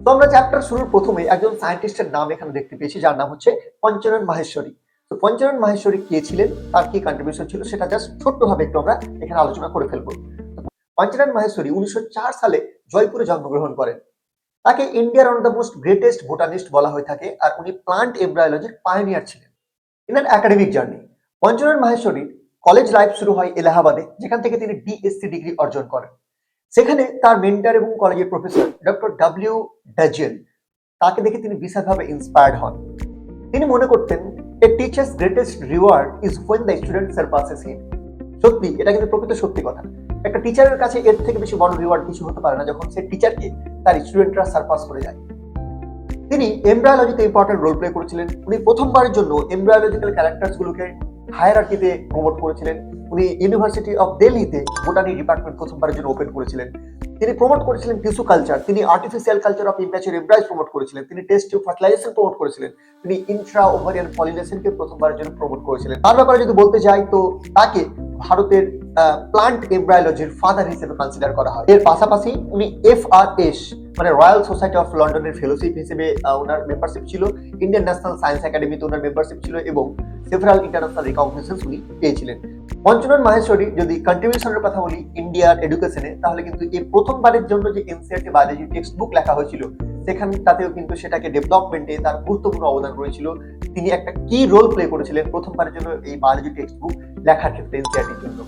তো আমরা চ্যাপ্টার শুরুর প্রথমে একজন সায়েন্টিস্টের নাম এখানে দেখতে পেয়েছি, যার নাম হচ্ছে পঞ্চানন মাহেশ্বরী। তো পঞ্চানন মাহেশ্বরী কে ছিলেন, তার কি কন্ট্রিবিউশন ছিল, সেটা জাস্ট ছোট্টভাবে একটু আমরা এখানে আলোচনা করে ফেলবো। পঞ্চানন মাহেশ্বরী 1904 সালে জয়পুরে জন্মগ্রহণ করেন। তাকে ইন্ডিয়ার one of the most greatest botanist বলা হয়ে থাকে, আর উনি প্লান্ট এমব্রায়োলজির পায়োনিয়ার ছিলেন। In an academic journey, Panchanan মাহেশ্বরীর কলেজ লাইফ শুরু হয় এলাহাবাদে, যেখান থেকে তিনি ডিএসসি ডিগ্রি অর্জন করেন। সেখানে তার মেন্টর এবং কলেজের প্রফেসর ডক্টর ডব্লিউ ডাজেল, তাকে দেখে তিনি বিশালভাবে ইন্সপায়ার্ড হন। তিনি মনে করতেন a teacher's greatest reward is when the student surpasses him. সত্যি, এটা কিন্তু প্রকৃত সত্যি কথা। একটা টিচারের কাছে এর থেকে বেশি বড় রিওয়ার্ড কিছু হতে পারে না, যখন সে টিচারকে তার স্টুডেন্টরা সারপাস করে যায়। তিনি এমব্রায়োলজিতে ইম্পর্টেন্ট রোল প্লে করেছিলেন। উনি প্রথমবারের জন্য এমব্রায়োলজিক্যাল ক্যারেক্টার্স গুলোকে হায়ারার্কিতে প্রমোট করেছিলেন। উনি ইউনিভার্সিটি অফ দিল্লিতে বোটানি ডিপার্টমেন্ট প্রথমবারের জন্য ওপেন করেছিলেন। তিনি প্রমোট করেছিলেন টিস্যু কালচার, তিনি artificial culture of immature embryos promote করেছিলেন, তিনি টেস্ট টিউব ফার্টিলাইজেশন প্রমোট করেছিলেন, তিনি ইন্ট্রা ওভারিয়ান পলিনেশনকে প্রথমবারের জন্য প্রমোট করেছিলেন। তার ব্যাপারে যদি বলতে যাই তো তাকে ভারতের প্লান্ট এমব্রায়োলজির ফাদার হিসেবে কনসিডার করা হয়। এর পাশাপাশি উনি FRS মানে রয়্যাল সোসাইটি অফ লন্ডনের ফেলোশিপ হিসেবে ওনার মেম্বারশিপ ছিল, ইন্ডিয়ান ন্যাশনাল সায়েন্স একাডেমিতে ওনার মেম্বারশিপ ছিল, এবং সেভারাল ইন্টারন্যাশনাল রিকগনিশনস উনি পেয়েছিলেন। পঞ্চানন মাহেশ্বরী যদি কন্ট্রিবিউশনের কথা বলি ইন্ডিয়ার এডুকেশনে, তাহলে কিন্তু এই প্রথমবারের জন্য যে এনসিইআরটি বায়োলজি টেক্সট বুক লেখা হয়েছিল, সেখানটাতেও কিন্তু সেটাকে ডেভেলপমেন্টে তার গুরুত্বপূর্ণ অবদান রয়েছিল। তিনি একটা কি রোল প্লে করেছিলেন প্রথমবারের জন্য এই বায়োলজি টেক্সট বুক লেখার ক্ষেত্রে এনসিইআরটির জন্য।